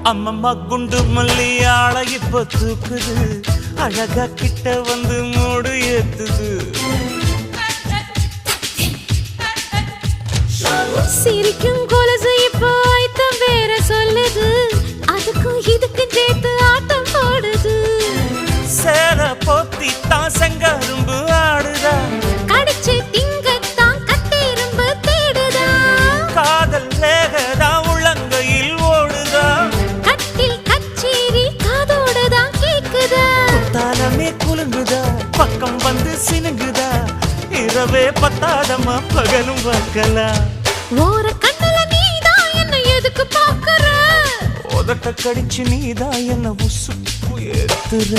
அம்மம்மா குண்டு மல்லி ஆள இப்ப தூக்குது அழகா கிட்ட வந்து மூடு ஏத்துது சிரிக்கும் கொலுசு இப்போ ஐத்தம் வேற சொல்லுது அதுக்கும் இதுக்கு சேர்த்து ஆட்டம் போடுது சேல போத்தி தான் செங்கரும்பு ஆடுதா கடிச்சு திங்கத்தான் கட்டெரும்பு தேடுதா காதல் ரேகதா உள்ளங்கையில் ஓடுதா கட்டில் கச்சேரி காதோடுதான் கேக்குதா தாளமே குலுங்குதா பக்கம் வந்து சினுங்குதா இரவே பத்தாதமா பகலும் பார்க்கலாம் ஓர கண்ணுல நீதான் என்ன எதுக்கு பாக்குற உதட்ட கடிச்சு நீதான் என்ன உசுப்பு ஏத்துற